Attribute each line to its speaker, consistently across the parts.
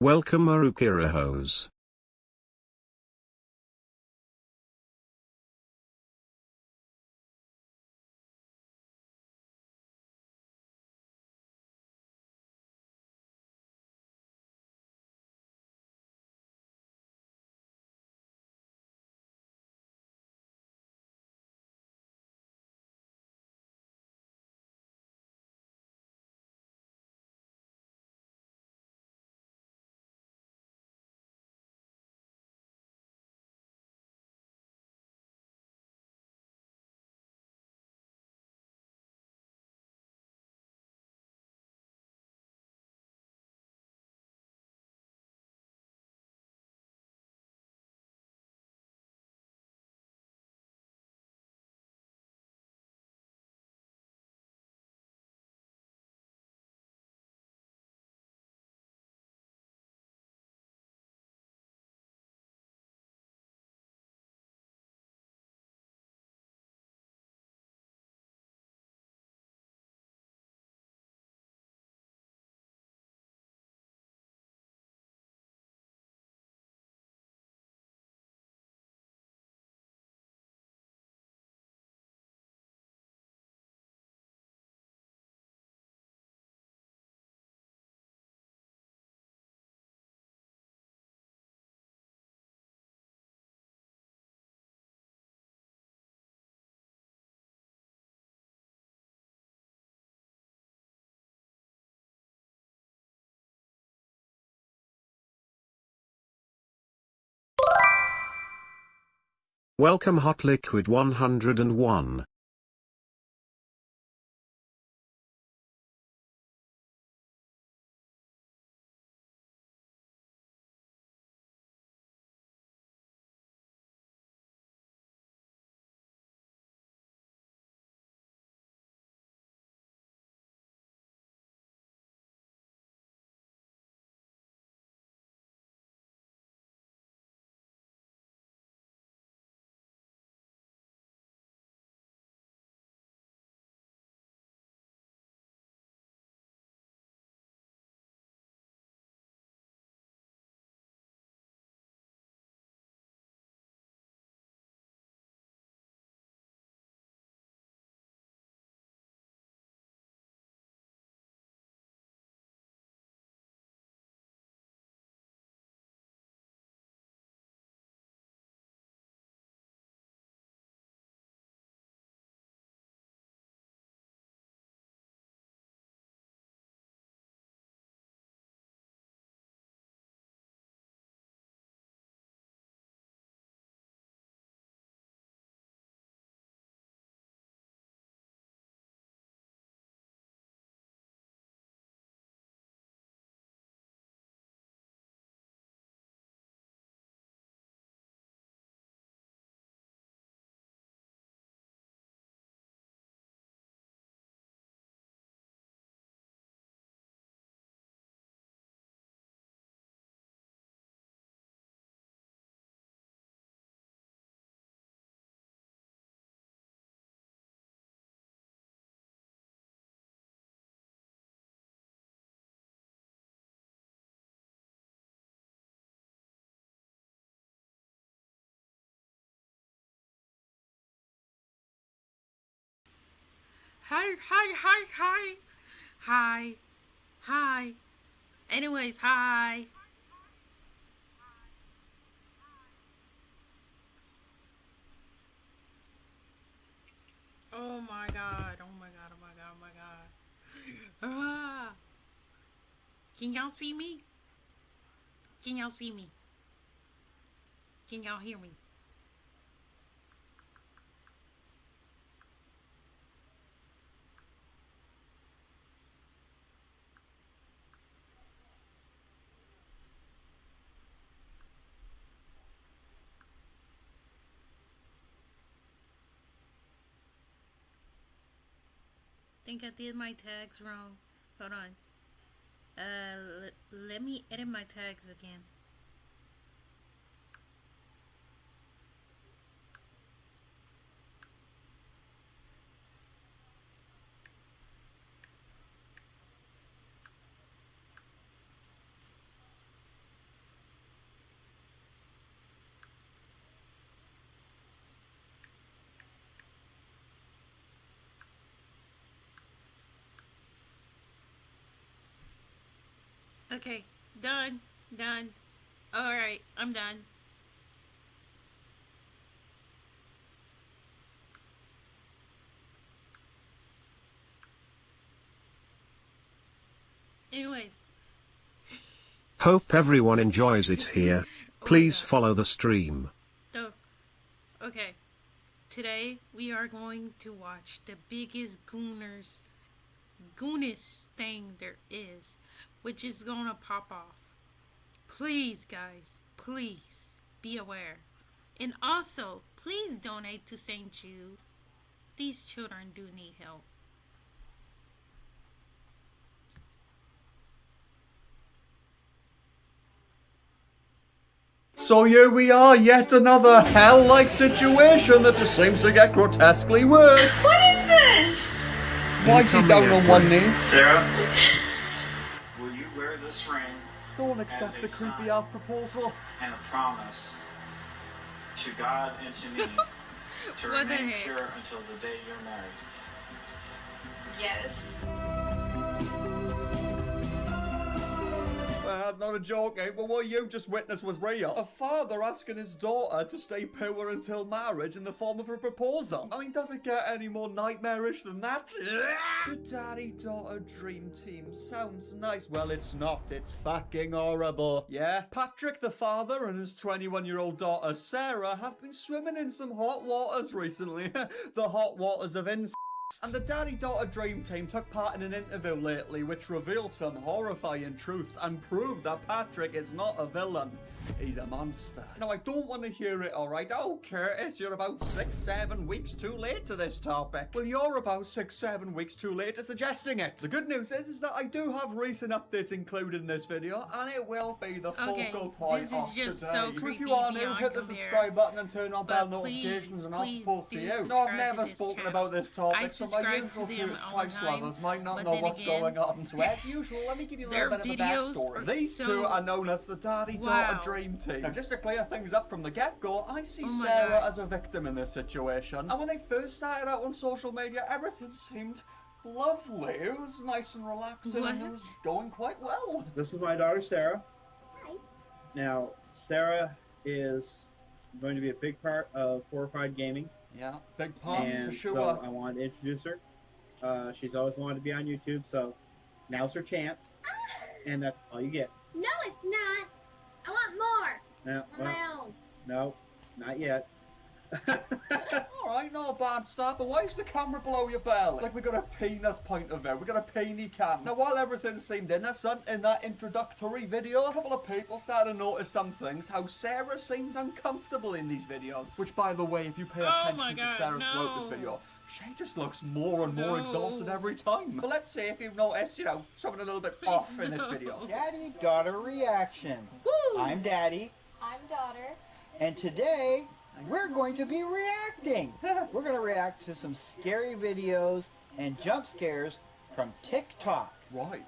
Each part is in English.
Speaker 1: Welcome Arukirahos. Welcome Hot Liquid 101.
Speaker 2: Hi, hi, hi, hi. Hi, hi. Anyways, hi. Oh my god, oh my god, oh my god, oh my god. Ah. Can y'all see me? Can y'all see me? Can y'all hear me? Think I did my tags wrong. Hold on. Let me edit my tags again. Okay, done. Done. Alright, I'm done. Anyways.
Speaker 1: Hope everyone enjoys it here.
Speaker 2: Oh my
Speaker 1: Please
Speaker 2: God.
Speaker 1: follow the stream.
Speaker 2: Oh, okay. Today we are going to watch the biggest goonest thing there is, which is gonna pop off. Please, guys, please be aware. And also, please donate to St. Jude. These children do need help.
Speaker 3: So here we are, yet another hell-like situation that just seems to get grotesquely worse.
Speaker 4: What is this?
Speaker 3: Why is he down on one knee?
Speaker 5: Sarah, will you wear this ring
Speaker 3: Don't accept the creepy-ass proposal.
Speaker 5: and a promise to God and to me to
Speaker 2: What the
Speaker 5: remain
Speaker 2: heck?
Speaker 5: pure until the day you're married?
Speaker 4: Yes.
Speaker 3: That's not a joke, eh? But what you just witnessed was real. A father asking his daughter to stay pure until marriage in the form of a proposal. I mean, does it get any more nightmarish than that? The daddy-daughter dream team sounds nice. Well, it's not. It's fucking horrible. Yeah? Patrick, the father, and his 21-year-old daughter, Sarah, have been swimming in some hot waters recently. The hot waters of incest. And the daddy-daughter dream team took part in an interview lately which revealed some horrifying truths and proved that Patrick is not a villain. He's a monster. Now, I don't want to hear it, alright? Oh, Curtis, you're about 6-7 weeks too late to this topic. Well, you're about 6-7 weeks too late to suggesting it. The good news is that I do have recent updates included in this video, and it will be the
Speaker 2: Okay,
Speaker 3: focal point
Speaker 2: this is
Speaker 3: of
Speaker 2: just
Speaker 3: today.
Speaker 2: so
Speaker 3: If
Speaker 2: creepy
Speaker 3: you are new,
Speaker 2: beyond
Speaker 3: hit the
Speaker 2: compare.
Speaker 3: subscribe button and turn on bell
Speaker 2: But please,
Speaker 3: notifications and I'll
Speaker 2: please
Speaker 3: post to
Speaker 2: do
Speaker 3: you. No, I've
Speaker 2: subscribe to
Speaker 3: never
Speaker 2: this
Speaker 3: spoken
Speaker 2: channel.
Speaker 3: about this
Speaker 2: I
Speaker 3: topic, so my
Speaker 2: subscribe
Speaker 3: usual
Speaker 2: to them
Speaker 3: cute
Speaker 2: all the
Speaker 3: Christ
Speaker 2: time,
Speaker 3: lovers might not
Speaker 2: but
Speaker 3: know
Speaker 2: then
Speaker 3: what's
Speaker 2: again,
Speaker 3: going on. So as usual, let me give you a little
Speaker 2: their
Speaker 3: bit of a
Speaker 2: videos
Speaker 3: backstory.
Speaker 2: are
Speaker 3: These
Speaker 2: so-
Speaker 3: two are known as the daddy-daughter
Speaker 2: Wow.
Speaker 3: dream team. Now, just to clear things up from the get-go, I see
Speaker 2: Oh my
Speaker 3: Sarah
Speaker 2: God.
Speaker 3: as a victim in this situation. And when they first started out on social media, everything seemed lovely. It was nice and relaxing, and it
Speaker 2: What?
Speaker 3: was going quite well.
Speaker 6: This is my daughter, Sarah.
Speaker 4: Hi.
Speaker 6: Now, Sarah is going to be a big part of Horrified Gaming,
Speaker 3: Yeah, big part
Speaker 6: and
Speaker 3: for sure.
Speaker 6: so I wanted to introduce her. She's always wanted to be on YouTube, so now's her chance, and that's all you get.
Speaker 4: No, it's not. I want more
Speaker 6: Now,
Speaker 4: on my own.
Speaker 6: no, not yet.
Speaker 3: Alright, not a bad start, but why is the camera below your belly? Like we got a penis point of view, we got a peenie cam. Now while everything seemed innocent in that introductory video, a couple of people started to notice some things, how Sarah seemed uncomfortable in these videos. Which by the way, if you pay
Speaker 2: Oh
Speaker 3: attention
Speaker 2: my
Speaker 3: to
Speaker 2: God,
Speaker 3: Sarah throughout this
Speaker 2: no.
Speaker 3: video, she just looks more and more
Speaker 2: No.
Speaker 3: exhausted every time. But let's see if you've noticed, you know, something a little bit off in this
Speaker 2: no.
Speaker 3: video.
Speaker 7: Daddy daughter reaction.
Speaker 3: Woo!
Speaker 7: I'm Daddy,
Speaker 4: I'm daughter.
Speaker 7: and today we're going to be reacting. We're going to react to some scary videos and jump scares from TikTok.
Speaker 3: Right.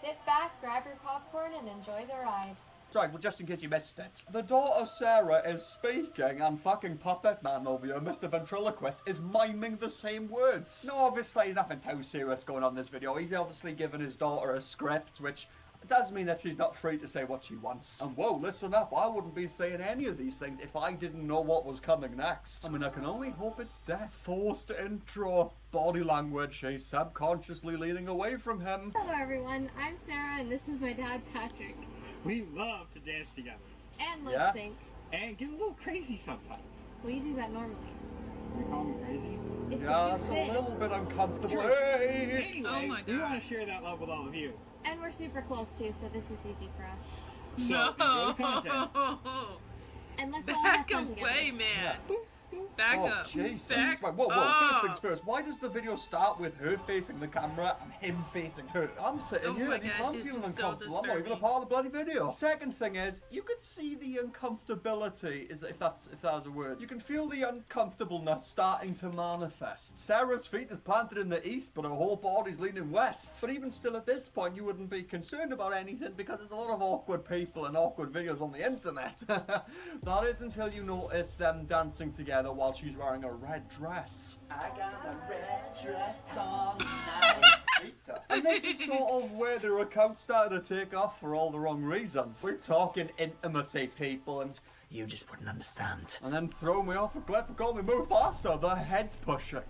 Speaker 4: Sit back, grab your popcorn, and enjoy the ride.
Speaker 3: Right, well, just in case you missed it. The daughter Sarah is speaking, and fucking Puppet Man over here, Mr. Ventriloquist, is miming the same words. No, obviously, there's nothing too serious going on in this video. He's obviously given his daughter a script, which does mean that she's not free to say what she wants. And whoa, listen up, I wouldn't be saying any of these things if I didn't know what was coming next. I mean, I can only hope it's death. Forced intro. Body language, she's subconsciously leaning away from him.
Speaker 8: Hello everyone, I'm Sarah and this is my dad Patrick.
Speaker 9: We love to dance together
Speaker 8: And lip
Speaker 3: Yeah?
Speaker 8: sync.
Speaker 9: and get a little crazy sometimes.
Speaker 8: Well, you do that normally.
Speaker 9: You call me crazy?
Speaker 8: If
Speaker 3: Yeah,
Speaker 8: you
Speaker 3: it's a
Speaker 8: fit.
Speaker 3: little bit uncomfortable. Hey!
Speaker 9: Anyway,
Speaker 2: Oh my
Speaker 9: we
Speaker 2: God.
Speaker 9: want to share that love with all of you.
Speaker 8: And we're super close too, so this is easy for us.
Speaker 9: So enjoy the content.
Speaker 8: And let's all have
Speaker 2: Back
Speaker 8: fun together.
Speaker 2: away, man. Back
Speaker 3: Oh,
Speaker 2: up.
Speaker 3: Jesus.
Speaker 2: Back
Speaker 3: Right, whoa,
Speaker 2: up.
Speaker 3: first things first. Why does the video start with her facing the camera and him facing her? I'm sitting
Speaker 2: Oh
Speaker 3: here
Speaker 2: my
Speaker 3: and
Speaker 2: God,
Speaker 3: I'm
Speaker 2: this
Speaker 3: feeling
Speaker 2: is so
Speaker 3: uncomfortable. I'm not even a
Speaker 2: disturbing.
Speaker 3: part of the bloody video. Second thing is, you can see the uncomfortability, if that's a word. You can feel the uncomfortableness starting to manifest. Sarah's feet is planted in the east, but her whole body's leaning west. But even still at this point, you wouldn't be concerned about anything because there's a lot of awkward people and awkward videos on the internet. That is until you notice them dancing together while she's wearing a red dress. I got a red dress on tonight. And this is sort of where their account started to take off for all the wrong reasons. We're talking intimacy, people, and you just wouldn't understand. And then throw me off a cliff and call me Mufasa, the head pushing.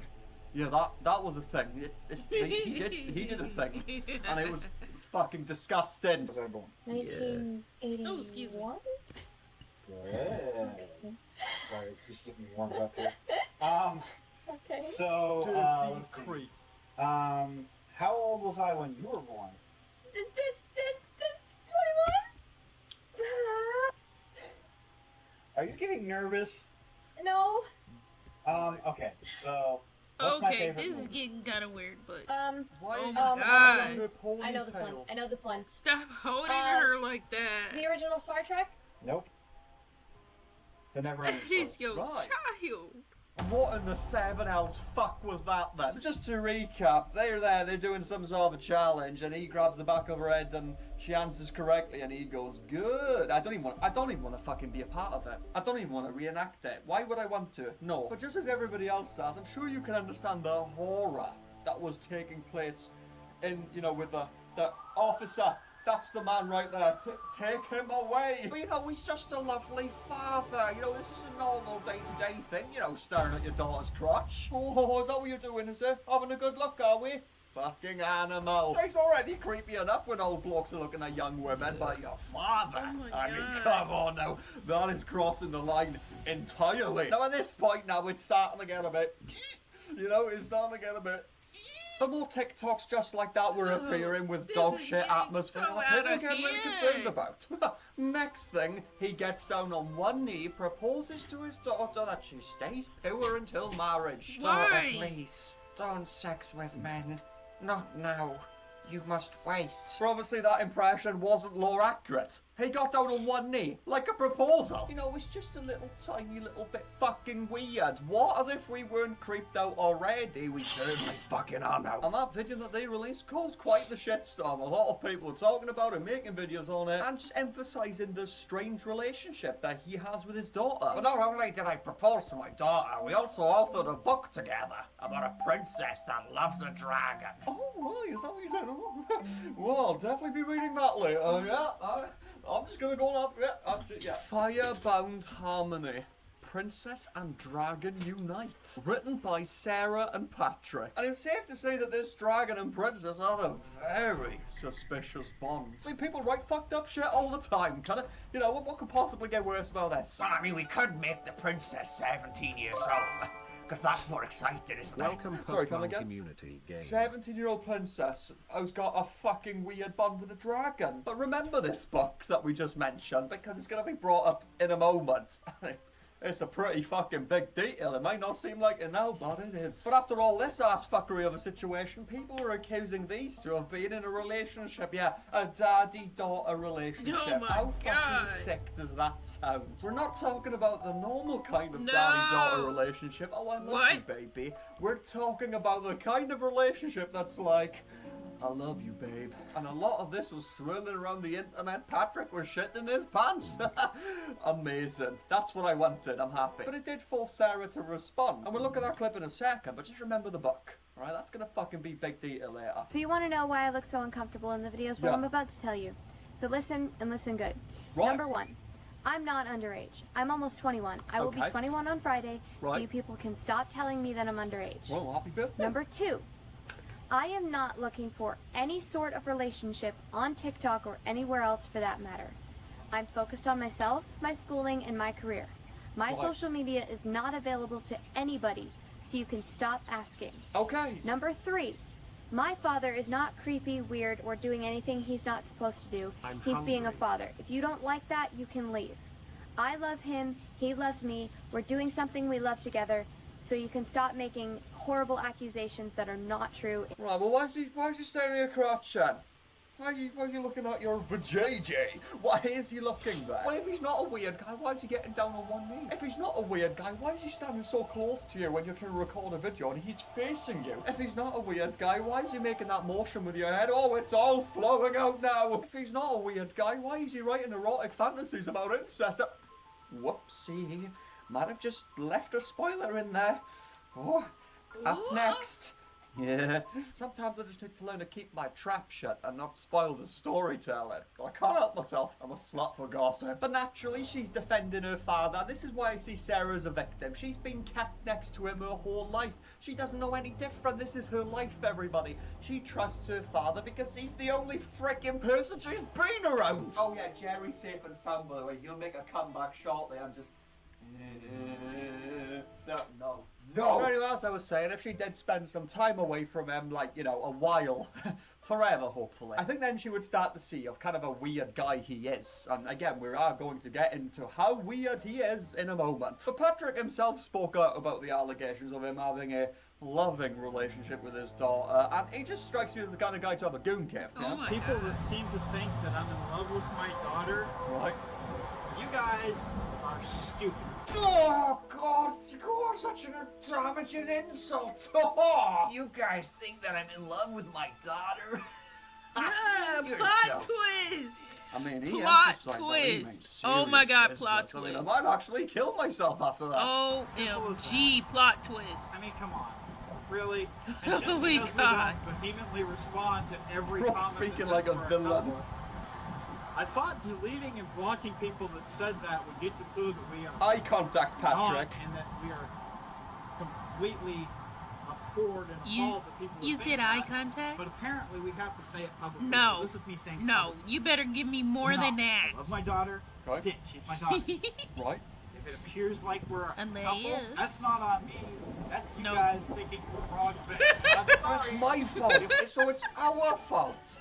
Speaker 3: Yeah, that was a thing. He did a thing, and it's fucking disgusting.
Speaker 6: Was I born?
Speaker 4: 1981?
Speaker 2: Oh, excuse me.
Speaker 6: Good. Sorry, just getting warmed up here.
Speaker 4: Okay.
Speaker 6: So,
Speaker 3: Dirty
Speaker 6: let's see.
Speaker 3: creep.
Speaker 6: How old was I when you were born?
Speaker 4: 21?
Speaker 6: Are you getting nervous?
Speaker 4: No.
Speaker 6: Okay, so what's my
Speaker 2: Okay,
Speaker 6: favorite
Speaker 2: this is
Speaker 6: movie?
Speaker 2: getting kind of weird, but
Speaker 3: Why
Speaker 2: Oh
Speaker 3: are
Speaker 2: my
Speaker 3: you
Speaker 2: God.
Speaker 3: having a ponytail?
Speaker 4: I know this one. I know this one.
Speaker 2: stop holding her like
Speaker 4: The
Speaker 2: that.
Speaker 4: original Star Trek?
Speaker 6: Nope. The Never-Ending Story.
Speaker 2: She's your
Speaker 3: Right.
Speaker 2: child.
Speaker 3: What in the 7L's fuck was that then? So just to recap, they're doing some sort of a challenge, and he grabs the back of her head and she answers correctly and he goes, good. I don't even want to fucking be a part of it. I don't even want to reenact it. Why would I want to? No. But just as everybody else says, I'm sure you can understand the horror that was taking place in, with the officer. That's the man right there. Take him away. But he's just a lovely father. This is a normal day-to-day thing. Staring at your daughter's crotch. Oh, is that what you're doing, is it? Having a good look, are we? Fucking animal. It's already creepy enough when old blokes are looking at young women, but your father.
Speaker 2: Oh my
Speaker 3: I mean,
Speaker 2: God.
Speaker 3: come on now. That is crossing the line entirely. Now, at this point now, it's starting to get a bit... it's starting to get a bit... The more TikToks just like that were appearing with
Speaker 2: this
Speaker 3: dog
Speaker 2: is
Speaker 3: shit
Speaker 2: getting
Speaker 3: atmosphere
Speaker 2: so
Speaker 3: that people
Speaker 2: out of
Speaker 3: get really
Speaker 2: hand.
Speaker 3: concerned about. Next thing, he gets down on one knee, proposes to his daughter that she stays pure until marriage.
Speaker 2: Why?
Speaker 10: Please, don't sex with men. Not now. You must wait.
Speaker 3: So obviously that impression wasn't lore accurate. He got down on one knee, like a proposal. It's just a tiny little bit fucking weird. What? As if we weren't creeped out already? We certainly fucking are now. And that video that they released caused quite the shitstorm. A lot of people were talking about it, making videos on it, and just emphasising the strange relationship that he has with his daughter.
Speaker 10: But not only did I propose to my daughter, we also authored a book together about a princess that loves a dragon.
Speaker 3: Oh, right, is that what you said? Oh, well, I'll definitely be reading that later. Yeah, I'm just gonna go on up. Yeah. Firebound Harmony. Princess and Dragon Unite. Written by Sarah and Patrick. And it's safe to say that this dragon and princess are a very suspicious bond. I mean, people write fucked up shit all the time. What could possibly get worse about this?
Speaker 10: Well, I mean, we could make the princess 17 years old. Because that's more exciting, isn't it?
Speaker 1: Welcome
Speaker 3: Sorry, come
Speaker 1: Pokemon
Speaker 3: again?
Speaker 1: community game.
Speaker 3: 17-year-old princess who's got a fucking weird bond with a dragon. But remember this book that we just mentioned, because it's going to be brought up in a moment. It's a pretty fucking big detail. It might not seem like it now, but it is. But after all this ass fuckery of a situation, people are accusing these two of being in a relationship. Yeah, a daddy-daughter relationship.
Speaker 2: Oh my
Speaker 3: How
Speaker 2: God.
Speaker 3: fucking sick does that sound? We're not talking about the normal kind of
Speaker 2: No.
Speaker 3: daddy-daughter relationship. Oh, I love
Speaker 2: What?
Speaker 3: you, baby. We're talking about the kind of relationship that's like... I love you, babe. And a lot of this was swirling around the internet. Patrick was shitting his pants. Amazing. That's what I wanted. I'm happy. But it did force Sarah to respond. And we'll look at that clip in a second, but just remember the book. Alright, that's gonna fucking be big detail later.
Speaker 8: So you want to know why I look so uncomfortable in the videos? Well,
Speaker 3: Yeah.
Speaker 8: I'm about to tell you. So listen, and listen good.
Speaker 3: Right.
Speaker 8: Number one, I'm not underage. I'm almost 21. I will be
Speaker 3: Okay.
Speaker 8: 21 on Friday, so
Speaker 3: Right.
Speaker 8: you people can stop telling me that I'm underage.
Speaker 3: Well, happy birthday.
Speaker 8: Number two, I am not looking for any sort of relationship on TikTok or anywhere else for that matter. I'm focused on myself, my schooling, and my career. My
Speaker 3: Right.
Speaker 8: social media is not available to anybody, so you can stop asking.
Speaker 3: Okay.
Speaker 8: Number three, my father is not creepy, weird, or doing anything he's not supposed to do.
Speaker 1: I'm
Speaker 8: He's being a
Speaker 1: hungry.
Speaker 8: father. If you don't like that, you can leave. I love him, he loves me, we're doing something we love together, so you can stop making horrible accusations that are not true.
Speaker 3: Right, well, why is he staring at your crotch, then? Why are you looking at your vajayjay? Why is he looking there? Well, if he's not a weird guy, why is he getting down on one knee? If he's not a weird guy, why is he standing so close to you when you're trying to record a video and he's facing you? If he's not a weird guy, why is he making that motion with your head? Oh, it's all flowing out now. If he's not a weird guy, why is he writing erotic fantasies about incest? Whoopsie. Might have just left a spoiler in there. Oh, up
Speaker 2: Ooh.
Speaker 3: next. Yeah. Sometimes I just need to learn to keep my trap shut and not spoil the storytelling. I can't help myself. I'm a slut for gossip. But naturally, she's defending her father. This is why I see Sarah as a victim. She's been kept next to him her whole life. She doesn't know any different. This is her life, everybody. She trusts her father because he's the only freaking person she's been around. Oh yeah, Jerry's safe and sound, by the way. He'll make a comeback shortly. I'm just... No. Anyway, as I was saying, if she did spend some time away from him, like, you know, a while, forever, hopefully, I think then she would start to see of kind of a weird guy he is. And again, we are going to get into how weird he is in a moment. But Patrick himself spoke out about the allegations of him having a loving relationship with his daughter, and he just strikes me as the kind of guy to have a goon cave.
Speaker 2: Oh my
Speaker 9: People
Speaker 2: God.
Speaker 9: that seem to think that I'm in love with my daughter,
Speaker 3: Right.
Speaker 9: you guys are stupid.
Speaker 10: Oh, God, you are such an damaging insult. Oh, you guys think that I'm in love with my daughter? You're
Speaker 2: Plot
Speaker 10: so
Speaker 2: twist.
Speaker 3: I mean, he
Speaker 2: Plot
Speaker 3: emphasized that he
Speaker 2: twist.
Speaker 3: makes
Speaker 2: Oh my God,
Speaker 3: serious
Speaker 2: plot
Speaker 3: business. I mean, I
Speaker 2: twist.
Speaker 3: might actually kill myself after that.
Speaker 2: OMG, plot twist.
Speaker 9: I mean, come on. Really? And just
Speaker 2: Oh my
Speaker 9: because
Speaker 2: God.
Speaker 9: we don't vehemently respond to every
Speaker 3: We're all
Speaker 9: comment
Speaker 3: speaking
Speaker 9: that
Speaker 3: like
Speaker 9: says
Speaker 3: a
Speaker 9: we're
Speaker 3: villain.
Speaker 9: couple, I thought deleting and blocking people that said that would get the clue that we are
Speaker 3: Eye contact, Patrick.
Speaker 9: not and that we are completely abhorred and
Speaker 2: You-
Speaker 9: appalled that people
Speaker 2: you
Speaker 9: would think
Speaker 2: said eye
Speaker 9: that.
Speaker 2: contact?
Speaker 9: But apparently we have to say it publicly.
Speaker 2: No.
Speaker 9: So this is me saying
Speaker 2: No,
Speaker 9: publicly.
Speaker 2: you better give me more
Speaker 9: No,
Speaker 2: than that.
Speaker 9: I love my daughter.
Speaker 3: Okay.
Speaker 9: That's it. She's my daughter.
Speaker 3: Right.
Speaker 9: If it appears like we're a
Speaker 2: And they
Speaker 9: couple,
Speaker 2: is.
Speaker 9: that's not on me. That's you
Speaker 2: Nope.
Speaker 9: guys thinking we're wrong. I'm
Speaker 3: That's
Speaker 9: sorry.
Speaker 3: my fault, so it's our fault.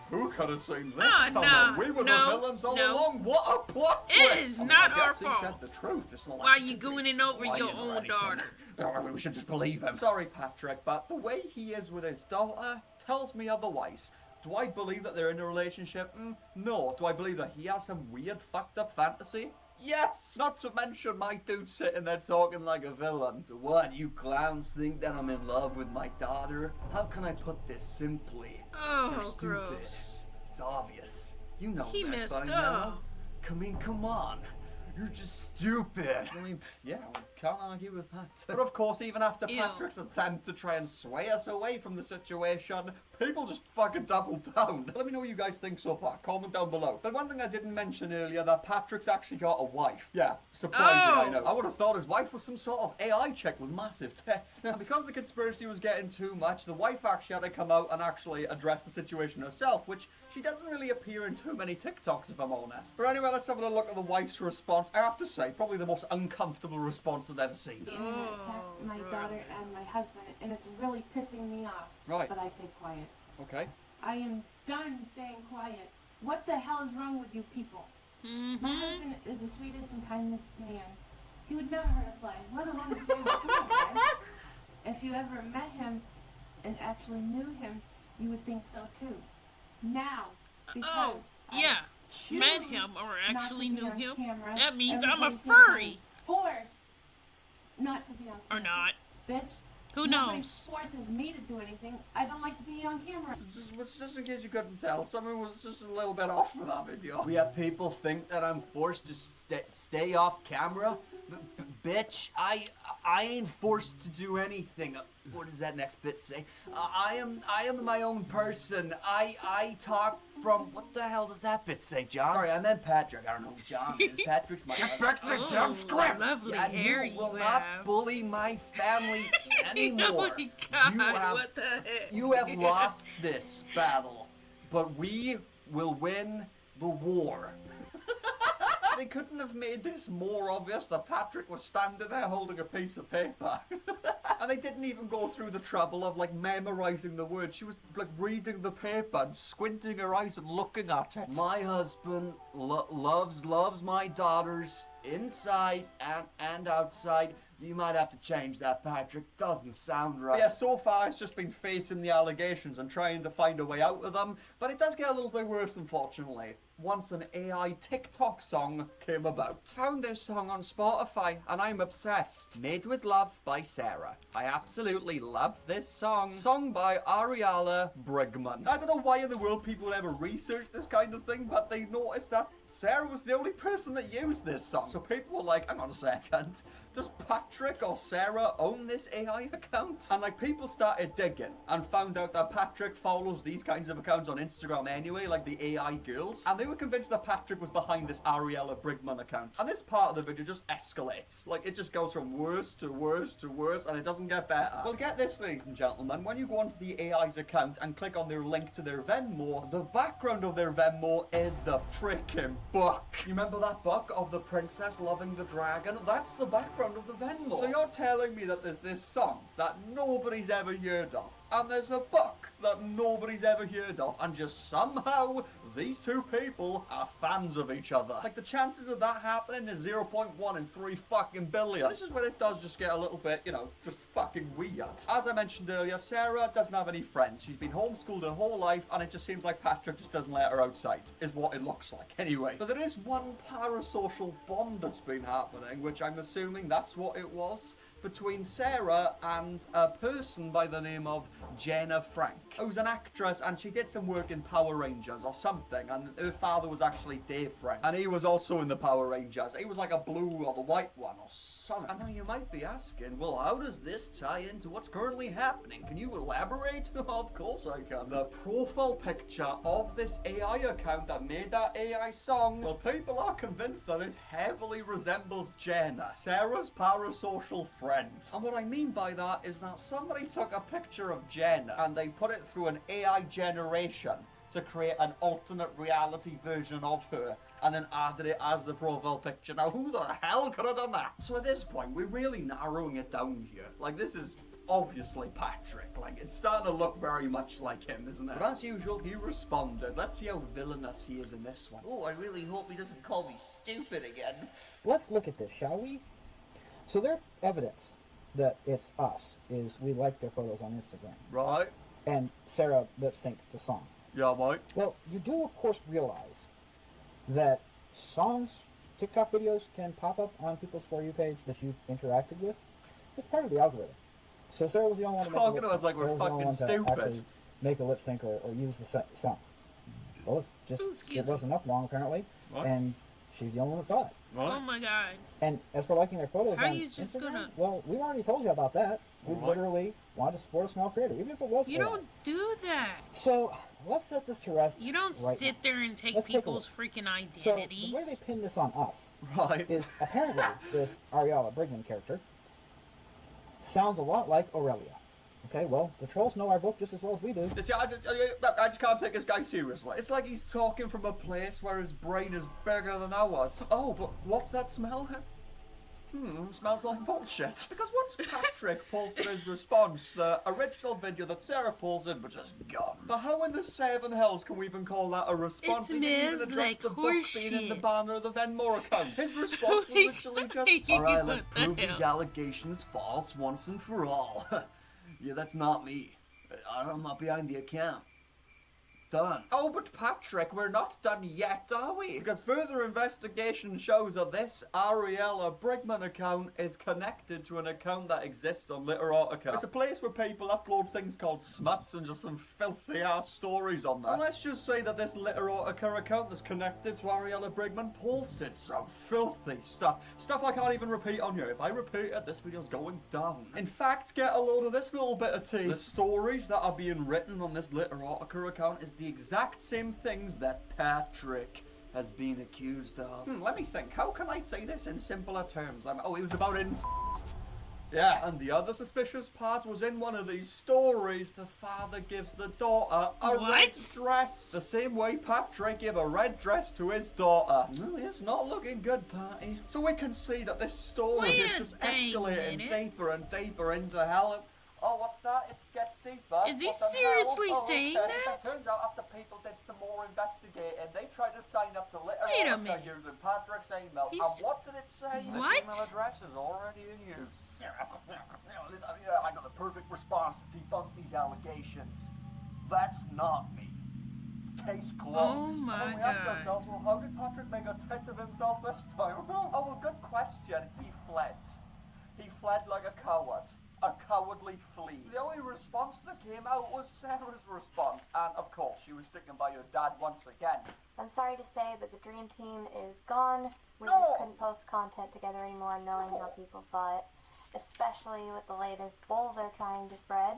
Speaker 3: Who could have seen this
Speaker 2: Ah,
Speaker 3: coming?
Speaker 2: nah,
Speaker 3: We were
Speaker 2: no,
Speaker 3: the villains all
Speaker 2: no.
Speaker 3: along. What a plot
Speaker 2: It
Speaker 3: twist!
Speaker 2: is
Speaker 3: I mean,
Speaker 2: not
Speaker 3: I guess
Speaker 2: our
Speaker 3: he
Speaker 2: fault.
Speaker 3: said the truth. It's not like
Speaker 2: Why
Speaker 3: he
Speaker 2: you
Speaker 3: could be
Speaker 2: gooning over your
Speaker 3: lying or
Speaker 2: own
Speaker 3: anything.
Speaker 2: daughter?
Speaker 3: Oh, we should just believe him. Sorry, Patrick, but the way he is with his daughter tells me otherwise. Do I believe that they're in a relationship? No. Do I believe that he has some weird, fucked up fantasy? Yes! Not to mention my dude sitting there talking like a villain. What, you clowns think that I'm in love with my daughter? How can I put this simply?
Speaker 2: Oh,
Speaker 3: You're stupid.
Speaker 2: gross.
Speaker 3: It's obvious. You know
Speaker 2: He
Speaker 3: that
Speaker 2: messed
Speaker 3: by now.
Speaker 2: up.
Speaker 3: Come on. You're just stupid. I mean, yeah, I can't argue with that. But of course, even after
Speaker 2: Ew.
Speaker 3: Patrick's attempt to try and sway us away from the situation, people just fucking doubled down. Let me know what you guys think so far. Comment down below. But one thing I didn't mention earlier, that Patrick's actually got a wife. Yeah, surprising, I know. I would have thought his wife was some sort of AI chick with massive tits. And because the conspiracy was getting too much, the wife actually had to come out and actually address the situation herself, which she doesn't really appear in too many TikToks, if I'm honest. But anyway, let's have a look at the wife's response. I have to say, probably the most uncomfortable response I've ever seen.
Speaker 11: The internet attacked my daughter and my husband, and it's really pissing me off.
Speaker 3: Right.
Speaker 11: But I stay quiet.
Speaker 3: Okay.
Speaker 11: I am done staying quiet. What the hell is wrong with you people? My husband is the sweetest and kindest man. He would never hurt a fly, let alone his family. Come on, guys. If you ever met him and actually knew him, you would think so too. Now, because
Speaker 2: Oh, yeah.
Speaker 11: choose
Speaker 2: Met him or
Speaker 11: not
Speaker 2: actually
Speaker 11: to be
Speaker 2: knew
Speaker 11: on
Speaker 2: him.
Speaker 11: camera,
Speaker 2: That means I'm a
Speaker 11: everybody thinks
Speaker 2: furry.
Speaker 11: I'm forced not to be on
Speaker 2: Or
Speaker 11: camera.
Speaker 2: not.
Speaker 11: Bitch.
Speaker 2: Who
Speaker 11: Nobody
Speaker 2: knows?
Speaker 11: forces me to do anything. I don't like to be on camera.
Speaker 3: Just in case you couldn't tell, someone was just a little bit off for that video. We have people think that I'm forced to stay off camera. Bitch, I ain't forced to do anything. What does that next bit say? I am my own person. I talk from, what the hell does that bit say, John? Sorry, I meant Patrick. I don't know who John is. Patrick's my husband. Back to the John script.
Speaker 2: Lovely
Speaker 3: And
Speaker 2: hair
Speaker 3: you will
Speaker 2: you
Speaker 3: not
Speaker 2: have.
Speaker 3: bully my family anymore.
Speaker 2: Oh my God,
Speaker 3: You have-
Speaker 2: what the heck?
Speaker 3: You have lost this battle, but we will win the war. They couldn't have made this more obvious that Patrick was standing there holding a piece of paper. And they didn't even go through the trouble of like memorizing the words. She was like reading the paper and squinting her eyes and looking at it. My husband loves my daughters inside and outside. You might have to change that, Patrick. Doesn't sound right. Yeah, so far it's just been facing the allegations and trying to find a way out of them. But it does get a little bit worse, unfortunately. Once an AI TikTok song came about. Found this song on Spotify and I'm obsessed. Made with Love by Sarah. I absolutely love this song. Sung by Ariella Brigman. I don't know why in the world people would ever research this kind of thing, but they noticed that Sarah was the only person that used this song. So people were like, hang on a second, does Patrick or Sarah own this AI account? And like people started digging and found out that Patrick follows these kinds of accounts on Instagram anyway, like the AI girls. And they were convinced that Patrick was behind this Ariella Brigman account. And this part of the video just escalates. Like it just goes from worse to worse to worse, and it doesn't get better. Well, get this, ladies and gentlemen, when you go onto the AI's account and click on their link to their Venmo, the background of their Venmo is the freaking book. You remember that book of the princess loving the dragon? That's the background of the Venmo. So you're telling me that there's this song that nobody's ever heard of, and there's a book that nobody's ever heard of, and just somehow these two people are fans of each other. Like, the chances of that happening is 0.1 in 3 fucking billion. This is where it does just get a little bit, you know, just fucking weird. As I mentioned earlier, Sarah doesn't have any friends. She's been homeschooled her whole life, and it just seems like Patrick just doesn't let her outside, is what it looks like anyway. But there is one parasocial bond that's been happening, which I'm assuming that's what it was, between Sarah and a person by the name of Jenna Frank, who's an actress, and she did some work in Power Rangers or something, and her father was actually Dave Frank, and he was also in the Power Rangers. He was like a blue or the white one or something. And now you might be asking, well, how does this tie into what's currently happening? Can you elaborate? Of course I can. The profile picture of this AI account that made that AI song, well, people are convinced that it heavily resembles Jenna, Sarah's parasocial friend. And what I mean by that is that somebody took a picture of Jenna and they put it through an AI generation to create an alternate reality version of her, and then added it as the profile picture. Now, who the hell could have done that? So at this point, we're really narrowing it down here. Like, this is obviously Patrick. Like, it's starting to look very much like him, isn't it? But as usual, he responded. Let's see how villainous he is in this one. Oh, I really hope he doesn't call me stupid again.
Speaker 7: Let's look at this, shall we? So their evidence that it's us is we like their photos on Instagram.
Speaker 3: Right.
Speaker 7: And Sarah lip-synced the song.
Speaker 3: Yeah, Mike.
Speaker 7: Well, you do, of course, realize that songs, TikTok videos can pop up on people's For You page that you interacted with. It's part of the algorithm. So Sarah was the only one to make
Speaker 3: Talking to us like we're fucking stupid.
Speaker 7: actually make a lip sync or use the song. Well, it's just, it wasn't up long, apparently.
Speaker 3: What?
Speaker 7: And she's the only one that saw it.
Speaker 3: What?
Speaker 2: Oh my god.
Speaker 7: And as for liking their photos
Speaker 2: How
Speaker 7: on
Speaker 2: you just
Speaker 7: Instagram,
Speaker 2: gonna...
Speaker 7: well, we've already told you about that. We literally want to support a small creator, even if it was
Speaker 2: You
Speaker 7: AI.
Speaker 2: don't do that.
Speaker 7: So, let's set this to rest.
Speaker 2: You don't
Speaker 7: right
Speaker 2: sit
Speaker 7: now.
Speaker 2: there and take
Speaker 7: Let's take a
Speaker 2: people's
Speaker 7: look.
Speaker 2: freaking
Speaker 7: So,
Speaker 2: identities.
Speaker 7: the way they pin this on us
Speaker 3: Right.
Speaker 7: is apparently this Ariella Brigman character sounds a lot like Aurelia. Okay, well, the trolls know our book just as well as we do.
Speaker 3: You see, I just can't take this guy seriously. It's like he's talking from a place where his brain is bigger than ours. Oh, but what's that smell? Smells like bullshit. Because once Patrick posted his response, the original video that Sarah posted was just gone. But how in the 7 hells can we even call that a response? He didn't even
Speaker 2: smells
Speaker 3: address
Speaker 2: like
Speaker 3: the book being in the
Speaker 2: horseshit.
Speaker 3: banner of the Venmo account. His response was literally just, alright, let's
Speaker 2: What the
Speaker 3: prove these
Speaker 2: hell?
Speaker 3: allegations false once and for all. Yeah, that's not me. I'm not behind the account. Done. Oh, but Patrick, we're not done yet, are we? Because further investigation shows that this Ariella Brigman account is connected to an account that exists on Literotica. It's a place where people upload things called smuts and just some filthy ass stories on there. And let's just say that this Literotica account that's connected to Ariella Brigman posted some filthy stuff. Stuff I can't even repeat on here. If I repeat it, this video's going down. In fact, get a load of this little bit of tea. The stories that are being written on this Literotica account is the exact same things that Patrick has been accused of. Let me think. How can I say this in simpler terms? Oh, it was about incest. Yeah, and the other suspicious part was in one of these stories, the father gives the daughter a red dress. The same way Patrick gave a red dress to his daughter. Really, it's not looking good, Patty. So we can see that this story is just escalating deeper and deeper into hell. Oh, what's that? It gets deeper.
Speaker 2: Is he
Speaker 3: What the
Speaker 2: seriously
Speaker 3: hell?
Speaker 2: saying
Speaker 3: okay.
Speaker 2: that?
Speaker 3: Turns out after people did some more investigating, they tried to sign up to
Speaker 2: Wait a
Speaker 3: Literotica
Speaker 2: minute.
Speaker 3: using Patrick's email.
Speaker 2: He's-
Speaker 3: And what did it say?
Speaker 2: What?
Speaker 3: This email address is already in use. I got the perfect response to debunk these allegations. That's not me. Case closed.
Speaker 2: Oh my
Speaker 3: so we ask
Speaker 2: God.
Speaker 3: ourselves, well, how did Patrick make a tit of himself this time? Oh, well, good question. He fled. He fled like a coward. a cowardly flea. The only response that came out was Sarah's response, and of course, she was sticking by her dad once again.
Speaker 8: I'm sorry to say, but the dream team is gone. We
Speaker 3: No!
Speaker 8: just couldn't post content together anymore knowing how people saw it, especially with the latest bull they're trying to spread.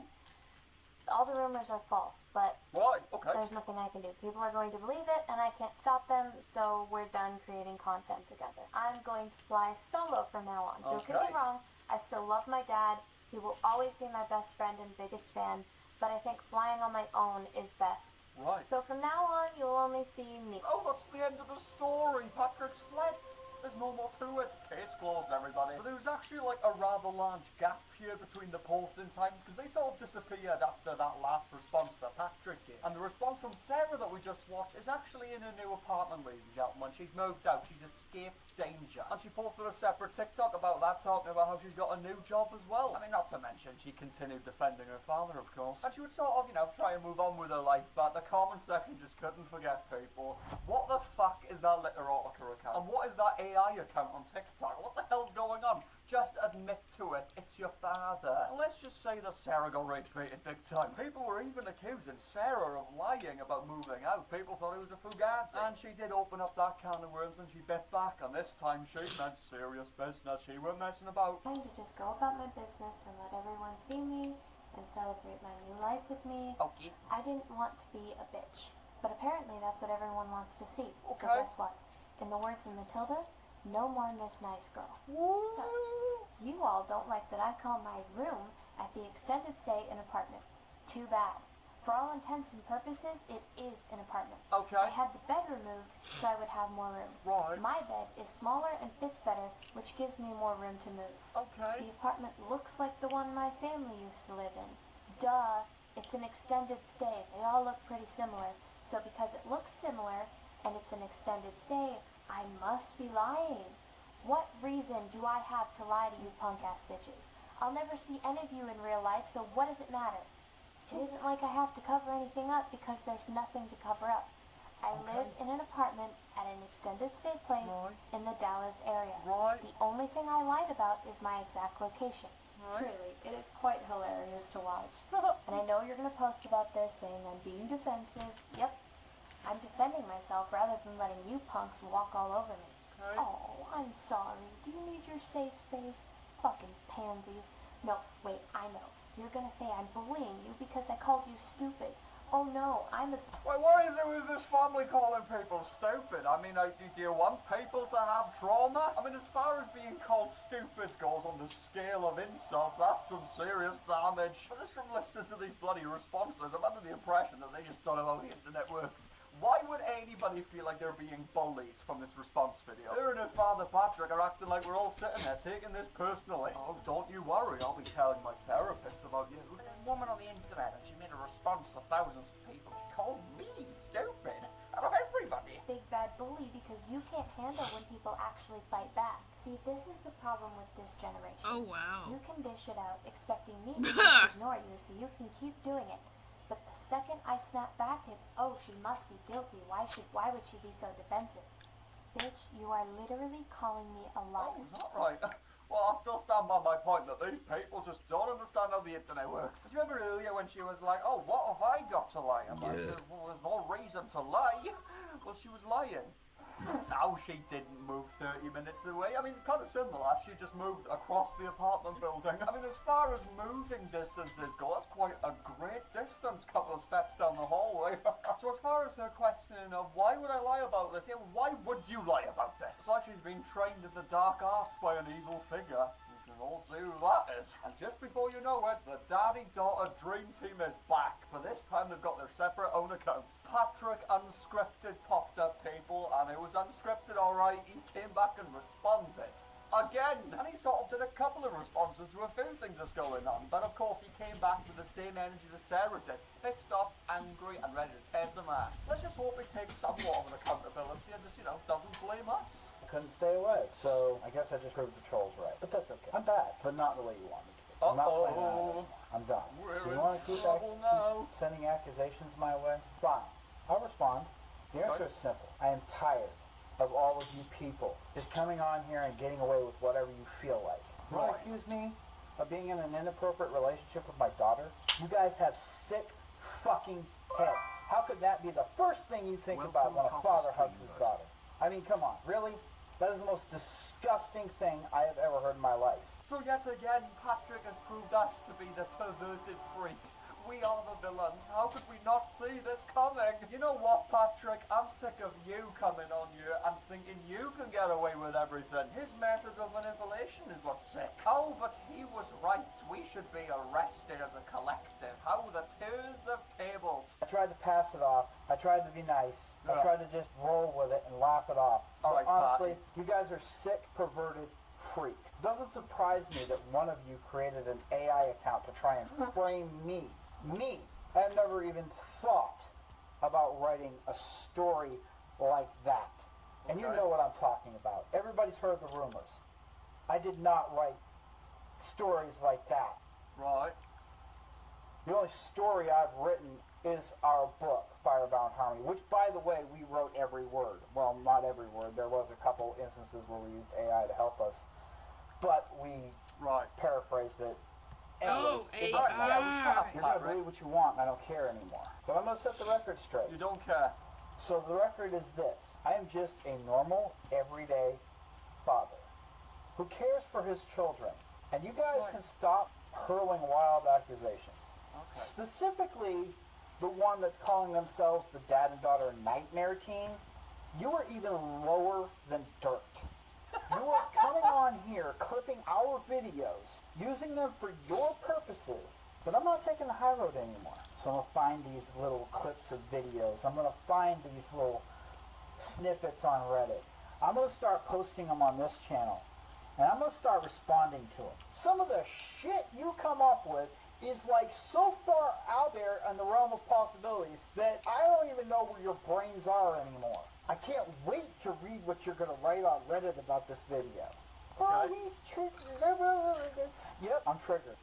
Speaker 8: All the rumors are false, but
Speaker 3: Right, okay.
Speaker 8: there's nothing I can do. People are going to believe it, and I can't stop them, so we're done creating content together. I'm going to fly solo from now on. Don't get me
Speaker 3: Okay.
Speaker 8: wrong, I still love my dad. He will always be my best friend and biggest fan, but I think flying on my own is best.
Speaker 3: Right.
Speaker 8: So from now on, you'll only see me.
Speaker 3: Oh, that's the end of the story. Patrick's fled. There's no more to it. Case closed, everybody. But there was actually like a rather large gap here between the posting times because they sort of disappeared after that last response that Patrick gave. And the response from Sarah that we just watched is actually in a new apartment, ladies and gentlemen. She's moved out. She's escaped danger. And she posted a separate TikTok about that, talking about how she's got a new job as well. I mean, not to mention, she continued defending her father, of course. And she would sort of, try and move on with her life, but the comment section just couldn't forget people. What the fuck is that Literotica account? And what is that AI account on TikTok? What the hell's going on? Just admit to it. It's your father. And let's just say that Sarah got rage baited big time. People were even accusing Sarah of lying about moving out. People thought it was a fugazi. And she did open up that can of worms and she bit back. And this time she meant serious business. She weren't messing about.
Speaker 8: I'm trying to just go about my business and let everyone see me and celebrate my new life with me.
Speaker 3: Okay.
Speaker 8: I didn't want to be a bitch, but apparently that's what everyone wants to see.
Speaker 3: Okay.
Speaker 8: So guess what? In the words of Matilda, no more Miss Nice Girl. So, you all don't like that I call my room at the extended stay an apartment. Too bad. For all intents and purposes, it is an apartment.
Speaker 3: Okay.
Speaker 8: I had the bed removed so I would have more room.
Speaker 3: Right.
Speaker 8: My bed is smaller and fits better, which gives me more room to move.
Speaker 3: Okay.
Speaker 8: The apartment looks like the one my family used to live in. Duh, it's an extended stay. They all look pretty similar. So because it looks similar and it's an extended stay, I must be lying. What reason do I have to lie to you punk-ass bitches? I'll never see any of you in real life, so what does it matter? It isn't like I have to cover anything up because there's nothing to cover up. I live in an apartment at an extended stay place in the Dallas area.
Speaker 3: Right.
Speaker 8: The only thing I lied about is my exact location. Really, it is quite hilarious to watch. And I know you're going to post about this saying I'm being defensive. Yep, I'm defending myself rather than letting you punks walk all over me.
Speaker 3: Okay.
Speaker 8: Oh, I'm sorry. Do you need your safe space? Fucking pansies. No, wait, I know. You're gonna say I'm bullying you because I called you stupid. Oh no, I'm a...
Speaker 3: Wait, what is it with this family calling people stupid? I mean, do you want people to have trauma? I mean, as far as being called stupid goes on the scale of insults, that's some serious damage. But just from listening to these bloody responses, I'm under the impression that they just don't know how the internet works. Why would anybody feel like they're being bullied from this response video? Her and her father Patrick are acting like we're all sitting there taking this personally. Oh, don't you worry, I'll be telling my therapist about you. This woman on the internet, and she made a response to thousands of people. She called me stupid out of everybody.
Speaker 8: big bad bully because you can't handle when people actually fight back. See, this is the problem with this generation.
Speaker 2: Oh, wow.
Speaker 8: You can dish it out expecting me to just ignore you so you can keep doing it. But the second I snap back, it's, oh, she must be guilty. Why would she be so defensive? Bitch, you are literally calling me a liar.
Speaker 3: Oh, is that right? Well, I'll still stand by my point that these people just don't understand how the internet works. Do you remember earlier when she was like, oh, what have I got to lie about?
Speaker 1: Yeah.
Speaker 3: Well, there's no reason to lie. Well, she was lying. No, she didn't move 30 minutes away. I mean, kind of similar. She just moved across the apartment building. I mean, as far as moving distances go, that's quite a great distance. Couple of steps down the hallway. So as far as her questioning of why would I lie about this? Yeah, why would you lie about this? It's like she's been trained in the dark arts by an evil figure. We can all see who that is. And just before you know it, the daddy-daughter dream team is back. But this time they've got their separate own accounts. Patrick Unscripted popped up, people, and it was unscripted alright. He came back and responded. Again! And he sort of did a couple of responses to a few things that's going on. But of course he came back with the same energy that Sarah did. Pissed off, angry, and ready to tear some ass. Let's just hope he takes somewhat of an accountability and just, doesn't blame us.
Speaker 7: Couldn't stay away, so I guess I just proved the trolls right. But that's okay. I'm back, but not the way you want me to be. I'm not playing around. I'm done. So you want to keep sending accusations my way? Fine. I'll respond. The answer is simple. I am tired of all of you people just coming on here and getting away with whatever you feel like. You want to accuse me of being in an inappropriate relationship with my daughter? You guys have sick fucking heads. How could that be the first thing you think about when a father hugs his daughter? I mean, come on, really? That is the most disgusting thing I have ever heard in my life.
Speaker 3: So yet again, Patrick has proved us to be the perverted freaks. We are the villains. How could we not see this coming? You know what, Patrick? I'm sick of you coming on here and thinking you can get away with everything. His methods of manipulation is what's sick. Oh, but he was right. We should be arrested as a collective. How the turns have tabled.
Speaker 7: I tried to pass it off. I tried to be nice. I tried to just roll with it and laugh it off.
Speaker 3: All
Speaker 7: But
Speaker 3: right,
Speaker 7: honestly, you guys are sick, perverted freaks. Doesn't surprise me that one of you created an AI account to try and frame me. Me! I've never even thought about writing a story like that. And you know what I'm talking about. Everybody's heard the rumors. I did not write stories like that.
Speaker 3: Right.
Speaker 7: The only story I've written is our book, Firebound Harmony, which, by the way, we wrote every word. Well, not every word. There was a couple instances where we used AI to help us. But we paraphrased it.
Speaker 2: Oh,
Speaker 7: Anyway,
Speaker 2: AI.
Speaker 7: you're going to believe what you want, and I don't care anymore. But I'm going to set the record straight.
Speaker 3: You don't care.
Speaker 7: So the record is this. I am just a normal, everyday father who cares for his children. And you guys can stop hurling wild accusations.
Speaker 3: Okay.
Speaker 7: Specifically, the one that's calling themselves the dad and daughter nightmare team. You are even lower than dirt. You are coming on here, clipping our videos, using them for your purposes, but I'm not taking the high road anymore. So I'm going to find these little clips of videos. I'm going to find these little snippets on Reddit. I'm going to start posting them on this channel, and I'm going to start responding to them. Some of the shit you come up with is like so far out there in the realm of possibilities that I don't even know where your brains are anymore. I can't wait to read what you're going to write on Reddit about this video. Oh, he's triggered. Yep, I'm triggered.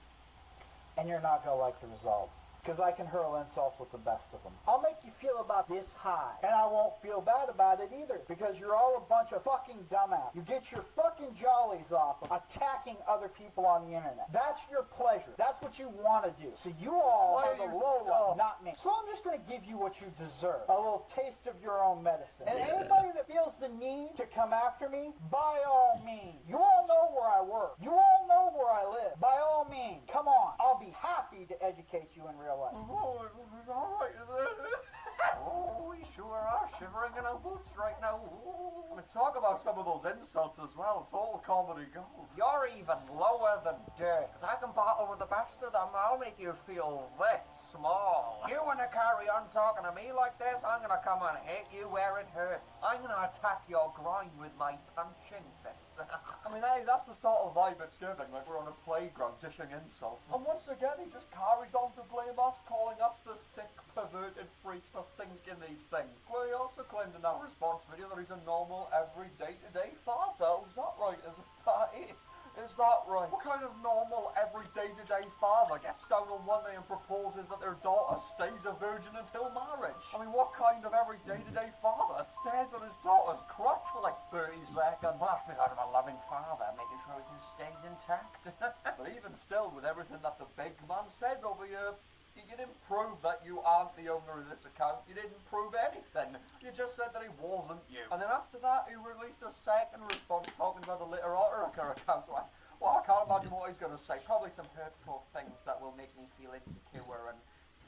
Speaker 7: And you're not going to like the result. Because I can hurl insults with the best of them. I'll make you feel about this high. And I won't feel bad about it either. Because you're all a bunch of fucking dumbass. You get your fucking jollies off of attacking other people on the internet. That's your pleasure. That's what you want to do. So you all are the lowlife, not me. So I'm just going to give you what you deserve. A little taste of your own medicine. And anybody that feels the need to come after me, by all means. You all know where I work. You all know where I live. By all means, come on. I'll be happy to educate you in real life.
Speaker 3: Oh, it's alright, is it? Oh, we sure are shivering in our boots right now. Ooh. I mean, talk about some of those insults as well. Total comedy gold. You're even lower than dirt. Because I can battle with the best of them. I'll make you feel this small. You wanna carry on talking to me like this? I'm gonna come and hit you where it hurts. I'm gonna attack your groin with my punching fist. I mean, hey, that's the sort of vibe it's giving. Like we're on a playground dishing insults. And once again, he just carries on to blame us, calling us the sick, perverted freaks for thinking these things. Well, he also claimed in that response video that he's a normal, every day-to-day father. Is that right? Is that right? What kind of normal, every day-to-day father gets down on one knee and proposes that their daughter stays a virgin until marriage? I mean, what kind of every day-to-day father stares at his daughter's crotch for like 30 seconds? Well, that's because I'm a loving father, making sure everything stays intact. But even still, with everything that the big man said over here, you didn't prove that you aren't the owner of this account. You didn't prove anything. You just said that he wasn't you. And then after that, he released a second response talking about the Literarica account. Well, I can't imagine what he's going to say. Probably some hurtful things that will make me feel insecure and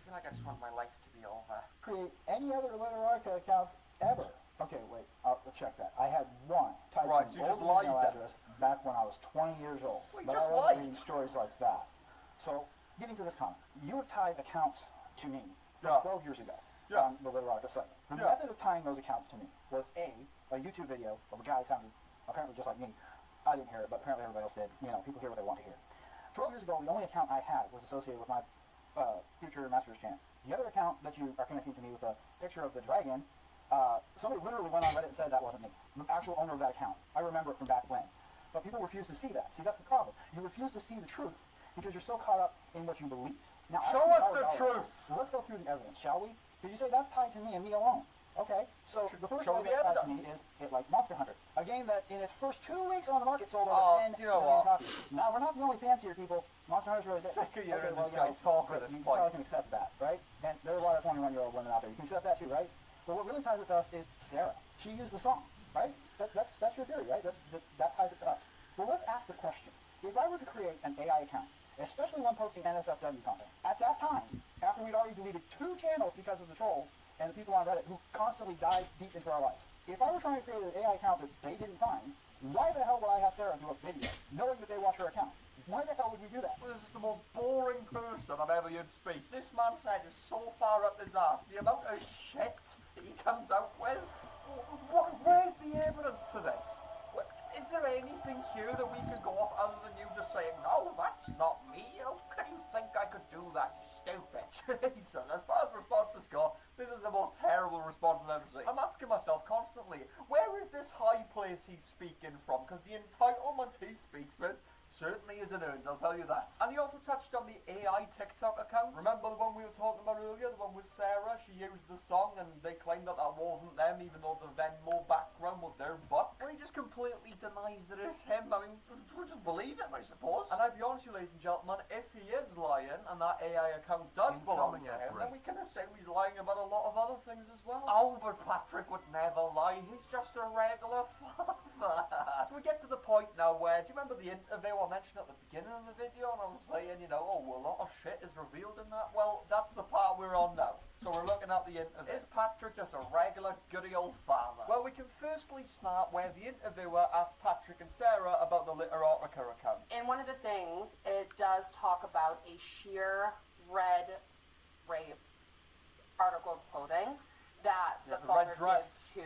Speaker 3: feel like I just want my life to be over.
Speaker 7: Create any other Literarica accounts ever. Okay, wait, I'll check that. I had one typed
Speaker 3: so you just lied
Speaker 7: email
Speaker 3: then.
Speaker 7: address back when I was 20 years old.
Speaker 3: Well, you
Speaker 7: but
Speaker 3: just
Speaker 7: I wasn't
Speaker 3: lied.
Speaker 7: reading stories like that. So, getting to this comment, you had tied accounts to me 12 years ago on the Literarica site. The method of tying those accounts to me was a YouTube video of a guy sounding apparently just like me. I didn't hear it, but apparently everybody else did. You know, people hear what they want to hear. 12 years ago, the only account I had was associated with my future Masters channel. The other account that you are connecting to me with a picture of the dragon, somebody literally went on Reddit and said that wasn't me. The actual owner of that account. I remember it from back when. But people refuse to see that. See, that's the problem. You refuse to see the truth because you're so caught up in what you believe. Now,
Speaker 3: show us the truth.
Speaker 7: So let's go through the evidence, shall we? Because you say that's tied to me and me alone. Okay, so the first
Speaker 3: show
Speaker 7: game
Speaker 3: the
Speaker 7: that fascinates me
Speaker 3: evidence.
Speaker 7: is like Monster Hunter, a game that in its first 2 weeks on the market sold over
Speaker 3: Oh,
Speaker 7: 10
Speaker 3: do you know
Speaker 7: million
Speaker 3: what?
Speaker 7: copies. Now, we're not the only fancier people. Monster Hunter's really big.
Speaker 3: Sick of hearing
Speaker 7: well,
Speaker 3: this guy talk at this
Speaker 7: you
Speaker 3: point.
Speaker 7: probably can accept that, right? And there are a lot of 21-year-old women out there. You can accept that too, right? But what really ties it to us is Sarah. She used the song, right? That's your theory, right? That ties it to us. Well, let's ask the question. If I were to create an AI account, especially one posting NSFW content, at that time, after we'd already deleted 2 channels because of the trolls and the people on Reddit who constantly dive deep into our lives, if I were trying to create an AI account that they didn't find, why the hell would I have Sarah do a video knowing that they watch her account? Why the hell would we do that?
Speaker 3: This is the most boring person I've ever heard speak. This man's head is so far up his ass. The amount of shit that he comes out with. Where's the evidence to this? Is there anything here that we could go off other than you just saying, no, that's not me? How can you think I could do that, you stupid? Jesus, as far as responses go, this is the most terrible response I've ever seen. I'm asking myself constantly, where is this high place he's speaking from? Because the entitlement he speaks with certainly isn't earned, I'll tell you that. And he also touched on the AI TikTok account. Remember the one we were talking about earlier, the one with Sarah? She used the song and they claimed that that wasn't them, even though the Venmo background was their butt. Well, he just completely denies that it's him. I mean, we'll just believe him, I suppose. And I'd be honest with you, ladies and gentlemen, if he is lying and that AI account does belong to him, then we can assume he's lying about a lot of other things as well. Albert Patrick would never lie. He's just a regular father. So we get to the point now where, do you remember the interview I mentioned at the beginning of the video, and I was saying, you know, oh, well, a lot of shit is revealed in that? Well, that's the part we're on now. So we're looking at the interview. Is Patrick just a regular goody old father? Well, we can firstly start where the interviewer asked Patrick and Sarah about the Literotica account.
Speaker 12: And one of the things, it does talk about a sheer red rape article of clothing that the father gives to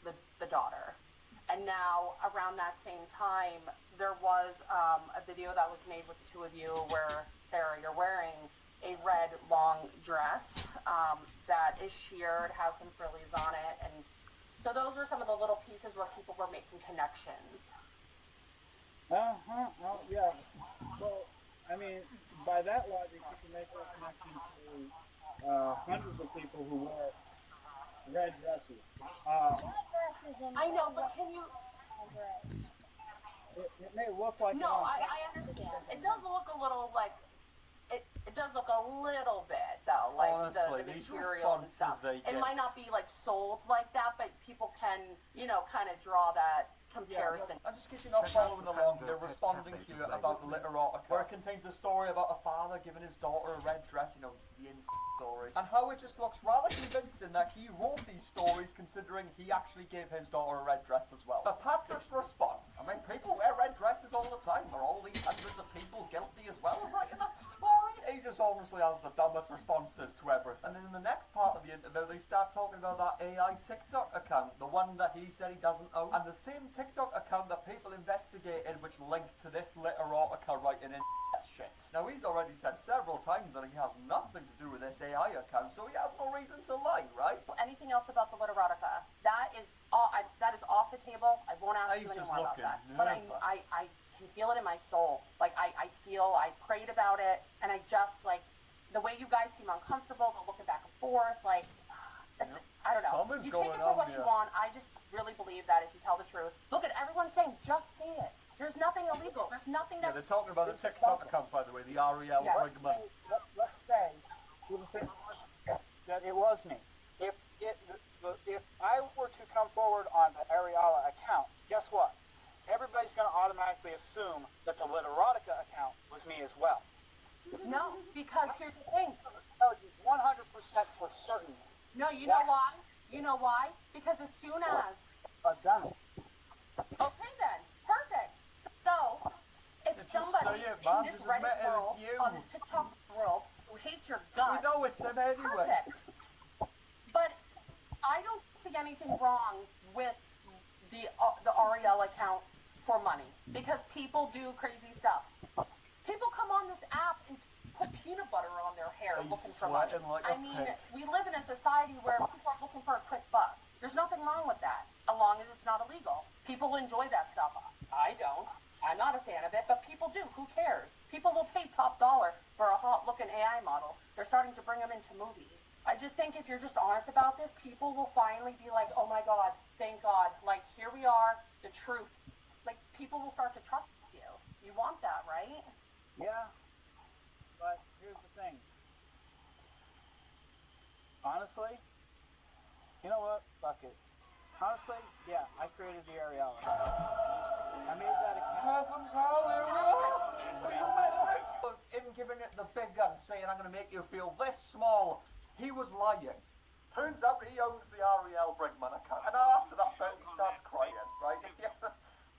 Speaker 12: the daughter. And now, around that same time, there was a video that was made with the two of you where, Sarah, you're wearing a red long dress that is sheer. It has some frillies on it. And so those were some of the little pieces where people were making connections.
Speaker 6: Oh, yeah. Well, I mean, by that logic, you can make that connection to hundreds of people who wear red dresses.
Speaker 12: I know, but can you...
Speaker 6: It may look like...
Speaker 12: No, I understand. It does look a little like... It does look a little bit, though, like
Speaker 3: honestly,
Speaker 12: the material and stuff. It might not be, like, sold like that, but people can, you know, kind of draw that comparison.
Speaker 3: And just in case you're not following along, they're responding here about the Literotica, where it contains a story about a father giving his daughter a red dress, you know, the stories. And how it just looks rather convincing that he wrote these stories considering he actually gave his daughter a red dress as well. But Patrick's response, I mean, people wear red dresses all the time. Are all these hundreds of people guilty as well of writing that story? He just honestly has the dumbest responses to everything. And then in the next part of the interview, they start talking about that AI TikTok account, the one that he said he doesn't own, and the same TikTok account that people investigated which linked to this Literotica writing in shit. Now, he's already said several times that he has nothing to do with this AI account, so he has no reason to lie, right?
Speaker 12: Anything else about the Literotica? That is off the table. I won't ask you anymore about that. But I can feel it in my soul. Like, I feel, I prayed about it, and I just, like, the way you guys seem uncomfortable, the looking back and forth, like, it's, I don't know.
Speaker 3: Something's
Speaker 12: you take it for what you want. I just really believe that if you tell the truth. Look at everyone's saying, just say it. There's nothing illegal. There's nothing that...
Speaker 3: Yeah, they're talking about the TikTok account, by the way, the Ariel Brigman.
Speaker 7: Let's say that it was me. If I were to come forward on the Ariella account, guess what? Everybody's going to automatically assume that the Literotica account was me as well.
Speaker 12: No, because here's the thing.
Speaker 7: Tell you 100% for certain.
Speaker 12: No, you know why? You know why? Because as soon as...
Speaker 7: I've done it.
Speaker 12: Okay then, perfect. So, if somebody in this Reddit world, on this TikTok world, who hates your guts...
Speaker 3: We know it's him anyway.
Speaker 12: Perfect. But I don't see anything wrong with the Ariel account for money. Because people do crazy stuff. People come on this app and put peanut butter on their hair looking for money. I mean, we live in a society where people are looking for a quick buck. There's nothing wrong with that, as long as it's not illegal. People enjoy that stuff. I don't. I'm not a fan of it, but people people do. Who cares? People will pay top dollar for a hot-looking AI model. They're starting to bring them into movies. I just think if you're just honest about this, people will finally be like, oh my God, thank God. Like, here we are, the truth. Like, people will start to trust you. You want that, right?
Speaker 6: Yeah, but here's the thing. Honestly, you know what? Fuck it. Honestly, yeah, I created the Ariella. I made that account.
Speaker 10: Heavens, hallelujah! Him giving it the big gun, saying, I'm going to make you feel this small. He was lying. Turns out he owns the Ariel Brigman account. And after that bit, he starts crying, right?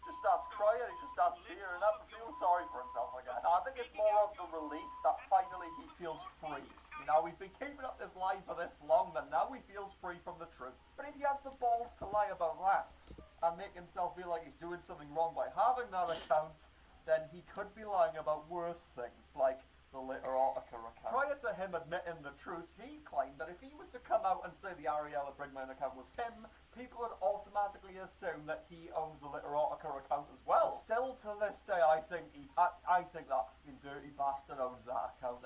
Speaker 10: Just starts crying, he just starts tearing up and feels sorry for himself, I guess. I think it's more of the release that finally he feels free. You know, he's been keeping up this lie for this long, that now he feels free from the truth. But if he has the balls to lie about that, and make himself feel like he's doing something wrong by having that account, then he could be lying about worse things, like the Literotica account. Prior to him admitting the truth, he claimed that if he was to come out and say the Ariella Brigman account was him, people would automatically assume that he owns the Literotica account as well. Still to this day, I think I think that fucking dirty bastard owns that account.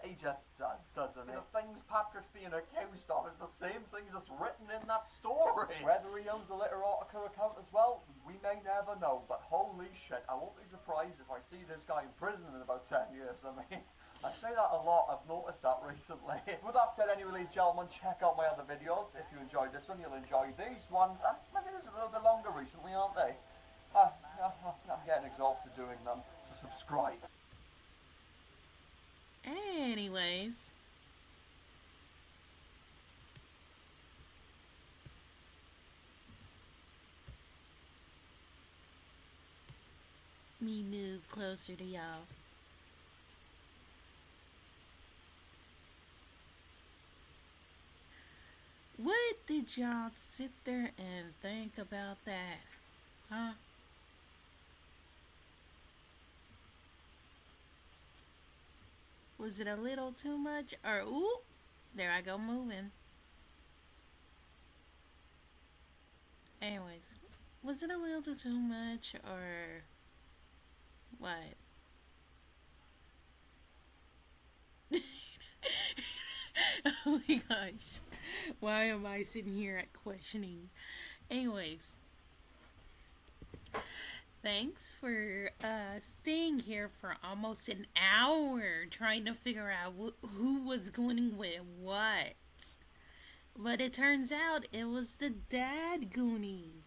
Speaker 10: He just does, doesn't he? The things Patrick's being accused of is the same things that's written in that story. Whether he owns the Literotica account as well, we may never know, but holy shit, I won't be surprised if I see this guy in prison in about 10 years. I mean, I say that a lot, I've noticed that recently. With that said, anyway, ladies and gentlemen, check out my other videos. If you enjoyed this one, you'll enjoy these ones, and my videos are a little bit longer recently, aren't they? I'm getting exhausted doing them, so subscribe.
Speaker 2: Anyways. Me move closer to y'all. What did y'all sit there and think about that? Huh? Was it a little too much? Or, ooh, there I go moving. Anyways, was it a little too much or what? Oh my gosh. Why am I sitting here at questioning? Anyways. Thanks for staying here for almost an hour trying to figure out who was going with what. But it turns out it was the dad Goonie.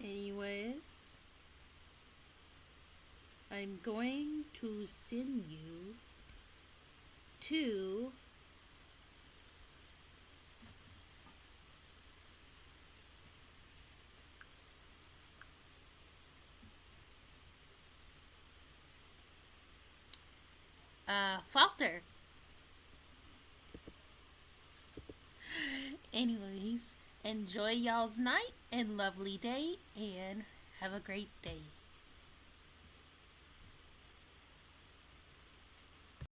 Speaker 2: Anyways. I'm going to send you to Falter. Anyways, enjoy y'all's night and lovely day and have a great day.